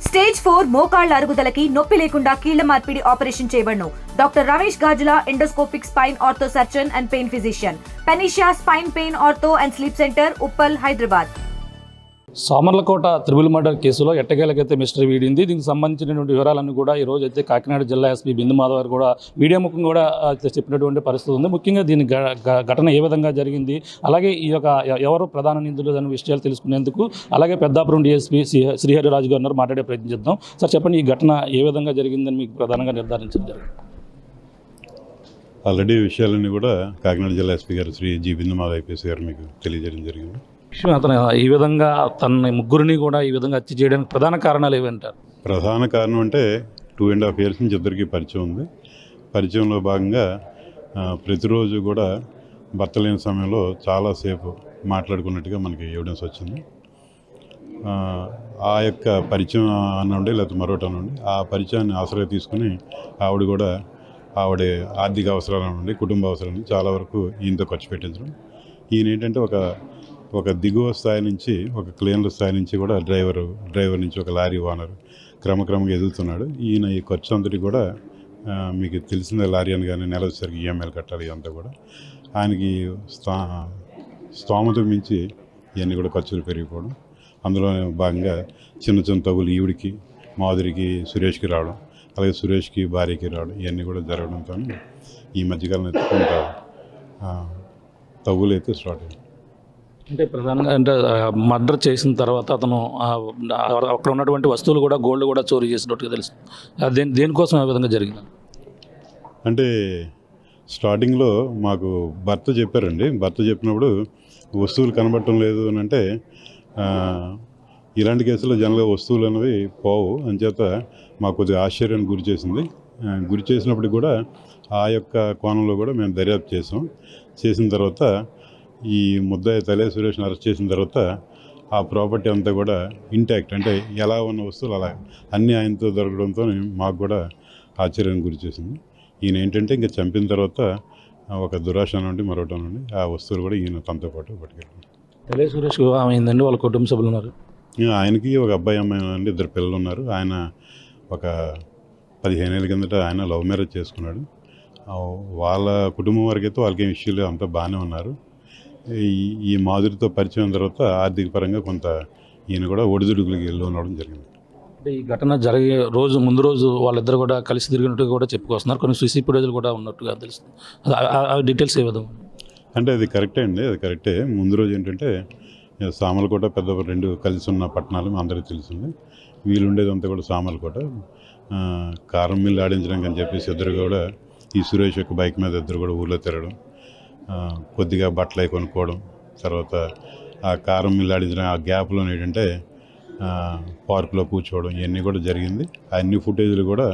Stage 4 మోకాళ్ల అరుగుదలకి నొప్పి లేకుండా కీళ్ల మార్పిడి ఆపరేషన్ చేయబడును. Doctor Ramesh Gajula, endoscopic spine ortho surgeon and pain physician, Panacea spine pain ortho and sleep centre, Uppal, Hyderabad. Samarlakota triple murder కేసులో ఎట్టకేలకైతే మిస్టరీ వీడింది. దీనికి సంబంధించినటువంటి వివరాలన్నీ కూడా ఈ రోజు అయితే కాకినాడ జిల్లా ఎస్పీ బిందు మాధవ్ గారు కూడా మీడియా ముఖం కూడా చెప్పినటువంటి పరిస్థితి ఉంది. ముఖ్యంగా దీని ఘటన ఏ విధంగా జరిగింది, అలాగే ఈ యొక్క ఎవరు ప్రధాన నిందితులు అనే విషయాలు తెలుసుకునేందుకు అలాగే పెద్దాపురం డిఎస్పీ శ్రీహరిరాజు గారు మాట్లాడే ప్రయత్నం చేద్దాం. సార్ చెప్పండి, ఈ ఘటన ఏ విధంగా జరిగిందని మీకు ప్రధానంగా నిర్ధారించడం జరిగింది? ఆల్రెడీ విషయాలన్నీ కూడా కాకినాడ జిల్లా ఎస్పీ గారు శ్రీ జి బిందు మాధవ్ ఐపీఎస్ గారు మీకు తెలియజేయడం జరిగింది. అతను ఈ విధంగా తన ముగ్గురిని కూడా ఈ విధంగా హత్య చేయడానికి ప్రధాన కారణాలు ఏమంటారు? ప్రధాన కారణం అంటే 2.5 years నుంచి ఇద్దరికి పరిచయం ఉంది. పరిచయంలో భాగంగా ప్రతిరోజు కూడా భర్త లేని సమయంలో చాలాసేపు మాట్లాడుకున్నట్టుగా మనకి ఎవిడెన్స్ వచ్చింది. ఆ యొక్క పరిచయం అనండి లేకపోతే మరొకటి అనండి, ఆ పరిచయాన్ని ఆశ్రయ తీసుకుని ఆవిడ ఆర్థిక అవసరాల నుండి, కుటుంబ అవసరాల నుండి చాలా వరకు ఈయనతో ఖర్చు పెట్టించడం. ఈయన ఏంటంటే ఒక దిగువ స్థాయి నుంచి, ఒక క్లీనర్ స్థాయి నుంచి కూడా డ్రైవర్ నుంచి ఒక లారీ ఓనర్ క్రమక్రమంగా ఎదుగుతున్నాడు. ఈయన ఈ ఖర్చు అంతటి కూడా మీకు తెలిసిన లారీ అని కానీ నెల వచ్చేసరికి ఈఎంఐలు కట్టాలి, ఇదంతా కూడా ఆయనకి స్తోమత మించి ఇవన్నీ కూడా ఖర్చులు పెరిగిపోవడం. అందులో భాగంగా చిన్న చిన్న తగులు ఈవిడికి, మాధురికి, సురేష్కి రావడం, అలాగే సురేష్కి భార్యకి రావడం, ఇవన్నీ కూడా జరగడంతో ఈ మధ్యకాలం అయితే కొంత తగులు అయితే స్టార్ట్ అయ్యింది. అంటే ప్రధానంగా అంటే మర్డర్ చేసిన తర్వాత అతను అక్కడ ఉన్నటువంటి వస్తువులు కూడా గోల్డ్ కూడా చోరీ చేసినట్టుగా తెలుస్తుంది. దేనికోసం ఆ విధంగా జరిగింది అంటే స్టార్టింగ్లో మాకు భర్త చెప్పారండి. భర్త చెప్పినప్పుడు వస్తువులు కనబడటం లేదు అని అంటే, ఇలాంటి కేసుల్లో జనరల్గా వస్తువులు అనేవి పోవు, అంచేత మాకు కొద్దిగా ఆశ్చర్యానికి గురి చేసినప్పుడు కూడా ఆ యొక్క కోణంలో కూడా మేము దర్యాప్తు చేసిన తర్వాత ఈ ముద్దాయి తలే సురేష్ని అరెస్ట్ చేసిన తర్వాత ఆ ప్రాపర్టీ అంతా కూడా ఇంటాక్ట్, అంటే ఎలా ఉన్న వస్తువులు అలా అన్నీ ఆయనతో దొరకడంతో మాకు కూడా ఆశ్చర్యానికి గురి చేసింది. ఈయన ఏంటంటే ఇంకా చంపిన తర్వాత ఒక దురాశ నుండి మరొకటి నుండి ఆ వస్తువులు కూడా ఈయన తనతో పాటు పట్టుకెళ్ళారు. తలే సురేష్ వివాహం అయిందండి, వాళ్ళ కుటుంబ సభ్యులు ఉన్నారు. ఆయనకి ఒక అబ్బాయి అమ్మాయి అండి, 2 పిల్లలు ఉన్నారు. ఆయన ఒక 15 ఏళ్ళ కిందట ఆయన లవ్ మ్యారేజ్ చేసుకున్నాడు. వాళ్ళ కుటుంబం వరకు అయితే వాళ్ళకి ఏం ఇష్యూలు అంతా బాగానే ఉన్నారు. ఈ మాధురితో పరిచయం తర్వాత ఆర్థిక పరంగా కొంత ఈయన కూడా ఒడిదుడుకులకి లోనవడం జరిగింది. అంటే ఈ ఘటన జరిగే ముందు రోజు వాళ్ళిద్దరు కూడా కలిసి తిరిగినట్టుగా కూడా చెప్పుకొస్తున్నారు. కొన్ని సీసీ ఫుటేజ్లు కూడా ఉన్నట్టుగా తెలుస్తుంది. ఆ డీటెయిల్స్ ఏ విధంగా అంటే అది కరెక్టే అండి, అది కరెక్టే. ముందు రోజు ఏంటంటే సామర్లకోట, పెద్ద 2 కలిసి ఉన్న పట్టణాలు అందరికీ తెలిసింది. వీళ్ళు ఉండేదంతా కూడా సామర్లకోట. కారం మిల్లు ఆడించడానికి అని చెప్పేసి ఇద్దరు కూడా ఈ సురేష్ యొక్క బైక్ మీద ఇద్దరు కూడా ఊళ్ళో తిరగడం, కొద్దిగా బట్టలు అవి కొనుక్కోవడం, తర్వాత ఆ కారం మిల్లు ఆడించడం, ఆ గ్యాప్లో ఏంటంటే పార్కులో కూర్చోవడం, ఇవన్నీ కూడా జరిగింది. అన్ని ఫుటేజ్లు కూడా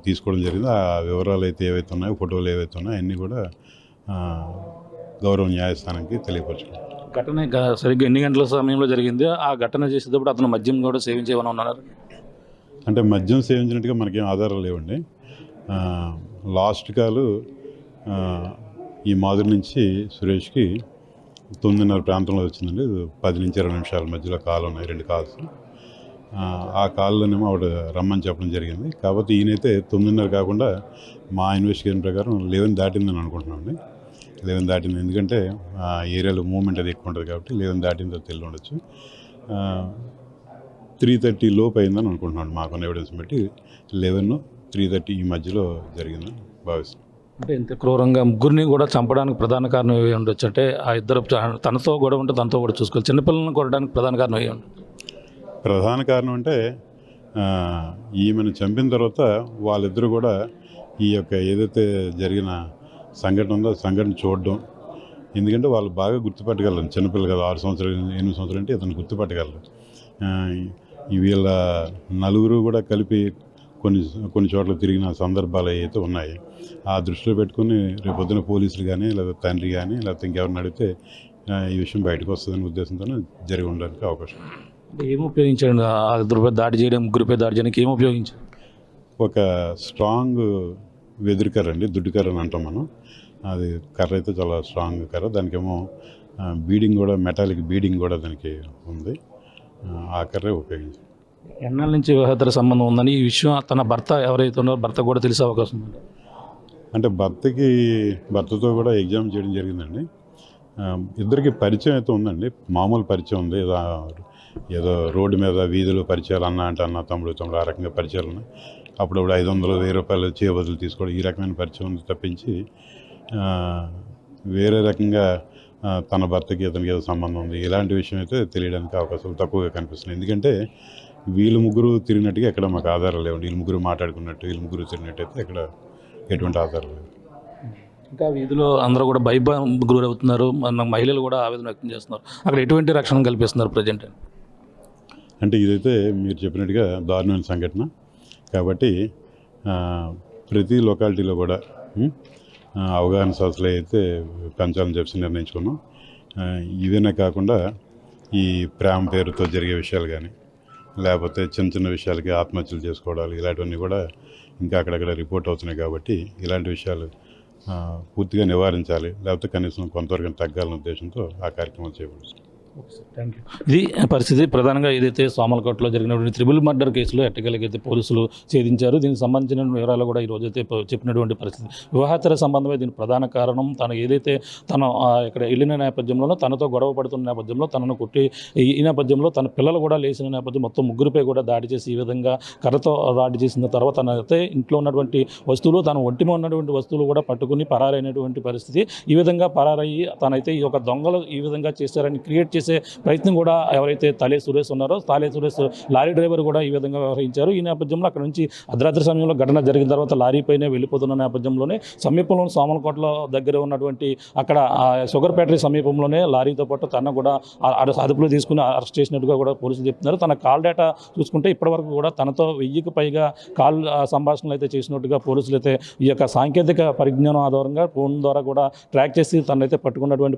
తీసుకోవడం జరిగింది. ఆ వివరాలు అయితే ఏవైతే ఉన్నాయో, ఫోటోలు ఏవైతే ఉన్నాయో అన్నీ కూడా గౌరవ న్యాయస్థానానికి తెలియపరచుకోండి. ఘటన సరిగ్గా ఎన్ని గంటల సమయంలో జరిగింది? ఆ ఘటన చేసేటప్పుడు అతను మద్యం కూడా సేవించేమని ఉన్నారు? అంటే మద్యం సేవించినట్టుగా మనకేం ఆధారాలు లేవండి. లాస్ట్ కాలు ఈ మాధురి నుంచి సురేష్కి 9:30 ప్రాంతంలో వచ్చిందండి. 10 నుంచి 20 నిమిషాల మధ్యలో కాలు ఉన్నాయి, 2 కాల్స్. ఆ కాల్లోనేమో ఆవిడ రమ్మని చెప్పడం జరిగింది. కాబట్టి ఈయనైతే 9:30 కాకుండా మా ఇన్వెస్టిగేషన్ ప్రకారం 11 దాటిందని అనుకుంటున్నామండి. 11 దాటింది, ఎందుకంటే ఆ ఏరియాలో మూవ్మెంట్ అది ఎక్కువ ఉంటుంది కాబట్టి 11 దాటిందో తెలియ ఉండొచ్చు. 3:30 లోపు అయిందని అనుకుంటున్నాను మాకున్న ఎవిడెన్స్ బట్టి. 11-3:30 ఈ మధ్యలో జరిగిందని భావిస్తున్నాను. అంటే ఇంత క్రూరంగా ముగ్గురిని కూడా చంపడానికి ప్రధాన కారణం ఏమి ఉండొచ్చు? అంటే ఆ ఇద్దరు తనతో గొడవ ఉంటే తనతో కూడా చూసుకోవాలి, చిన్నపిల్లలను కొట్టడానికి ప్రధాన కారణం ఏమి ఉండదు? ప్రధాన కారణం అంటే ఈమెను చంపిన తర్వాత వాళ్ళిద్దరూ కూడా ఈ యొక్క ఏదైతే జరిగిన సంఘటన ఉందో సంఘటన చూడడం. ఎందుకంటే వాళ్ళు బాగా గుర్తుపట్టగలరు, చిన్నపిల్లలు కదా, 6 సంవత్సరాలు 8 సంవత్సరాలు అంటే ఇతను గుర్తుపట్టగలరు. వీళ్ళ నలుగురు కూడా కలిపి కొన్ని చోట్ల తిరిగిన సందర్భాలు అయితే ఉన్నాయి. ఆ దృష్టిలో పెట్టుకుని రేపొద్దున పోలీసులు కానీ, లేదా తండ్రి కానీ, లేకపోతే ఇంకెవరిని అడిగితే ఈ విషయం బయటకు వస్తుందనే ఉద్దేశంతో జరిగి ఉండడానికి అవకాశం. ఏం ఉపయోగించండి ఆ ఇద్దరిపై దాడి చేయడం, ముగ్గురిపై దాడి చేయడానికి ఏం ఉపయోగించారు? ఒక స్ట్రాంగ్ వెదురు కర్ర అండి, దుడ్డు కర్ర అని అంటాం మనం. అది కర్ర అయితే చాలా స్ట్రాంగ్ కర్ర. దానికేమో బీడింగ్ కూడా, మెటాలిక్ బీడింగ్ కూడా దానికి ఉంది. ఆ కర్రే ఉపయోగించాం. ఎన్నాళ్ళ నుంచి వివాహేతర సంబంధం ఉందని ఈ విషయం తన భర్త ఎవరైతే ఉన్నారో భర్త కూడా తెలిసే అవకాశం ఉంది. అంటే భర్తతో కూడా ఎగ్జామ్ చేయడం జరిగిందండి. ఇద్దరికి పరిచయం అయితే ఉందండి, మామూలు పరిచయం ఉంది. ఏదో రోడ్డు మీద వీధిలో పరిచయాలు అన్న అంటే అన్న, తమ్ముడు ఆ రకంగా పరిచయాలు ఉన్నాయి. అప్పుడప్పుడు 500 1000 రూపాయలు చేయబదులు తీసుకోవడం ఈ రకమైన పరిచయం ఉంది తప్పించి వేరే రకంగా తన భర్తకి ఇతనికి ఏదో సంబంధం ఉంది ఇలాంటి విషయం అయితే తెలియడానికి అవకాశాలు తక్కువగా కనిపిస్తున్నాయి. ఎందుకంటే వీళ్ళు ముగ్గురు తిరిగినట్టుగా ఎక్కడ మాకు ఆధారాలు లేవండి. వీళ్ళు ముగ్గురు మాట్లాడుకున్నట్టు వీళ్ళు ముగ్గురు తిరిగినట్టు అయితే ఎక్కడ ఎటువంటి ఆధారాలు లేవు. ఇంకా వీధిలో అందరూ కూడా భయభ్రాంతికి గురవుతున్నారు, మన మహిళలు కూడా ఆవేదన వ్యక్తం చేస్తున్నారు. అక్కడ ఎటువంటి రక్షణ కల్పిస్తున్నారు ప్రజెంట్? అంటే ఇదైతే మీరు చెప్పినట్టుగా దారుణమైన సంఘటన కాబట్టి ప్రతి లొకాలిటీలో కూడా అవగాహన సదస్సులు అయితే పెంచాలని చెప్పి నిర్ణయించుకున్నాం. ఇవేనే కాకుండా ఈ ప్రేమ పేరుతో జరిగే విషయాలు కానీ లేకపోతే చిన్న చిన్న విషయాలకి ఆత్మహత్యలు చేసుకోవడాలు ఇలాంటివన్నీ కూడా ఇంకా అక్కడక్కడ రిపోర్ట్ అవుతున్నాయి. కాబట్టి ఇలాంటి విషయాలు పూర్తిగా నివారించాలి, లేకపోతే కనీసం కొంతవరకు తగ్గాలనే ఉద్దేశంతో ఆ కార్యక్రమాలు చేయబడుతుంది. Thank you. ఇది పరిస్థితి. ప్రధానంగా ఏదైతే సోమలకోటలో జరిగినటువంటి త్రిబుల్ మర్డర్ కేసులో ఎట్టకేలకైతే పోలీసులు ఛేదించారు. దీనికి సంబంధించిన వివరాలు కూడా ఈరోజు అయితే చెప్పినటువంటి పరిస్థితి. వివాహేతర సంబంధమే దీనికి ప్రధాన కారణం. తను ఏదైతే ఇక్కడ వెళ్ళిన నేపథ్యంలో తనతో గొడవ పడుతున్న నేపథ్యంలో తనను కొట్టి ఈ నేపథ్యంలో తన పిల్లలు కూడా లేచిన నేపథ్యం మొత్తం ముగ్గురిపై కూడా దాడి చేసి ఈ విధంగా కర్రతో దాడి చేసిన తర్వాత తనైతే ఇంట్లో ఉన్నటువంటి వస్తువులు, తన ఒంటిలో ఉన్నటువంటి వస్తువులు కూడా పట్టుకుని పరారైనటువంటి పరిస్థితి. ఈ విధంగా పరారయ్యి తనైతే ఈ యొక్క దొంగలు ఈ విధంగా చేశారని క్రియేట్ చేసే ప్రయత్నం కూడా ఎవరైతే తాలే సురేష్ ఉన్నారో తాలే సురేష్ లారీ డ్రైవర్ కూడా ఈ విధంగా వ్యవహరించారు. ఈ నేపథ్యంలో అక్కడ నుంచి అర్ధరాత్రి సమయంలో ఘటన జరిగిన తర్వాత లారీపైనే వెళ్ళిపోతున్న నేపథ్యంలోనే సమీపంలోని సోమలకోటలో దగ్గర ఉన్నటువంటి అక్కడ షుగర్ ఫ్యాక్టరీ సమీపంలోనే లారీతో పాటు తన కూడా అదుపులో తీసుకుని అరెస్ట్ చేసినట్టుగా కూడా పోలీసులు చెప్తున్నారు. తన కాల్ డేటా చూసుకుంటే ఇప్పటివరకు కూడా తనతో 1000కి పైగా కాల్ సంభాషణలు అయితే చేసినట్టుగా పోలీసులు అయితే ఈ యొక్క సాంకేతిక పరిజ్ఞానం ఆధారంగా ఫోన్ ద్వారా కూడా ట్రాక్ చేసి తనైతే పట్టుకున్నటువంటి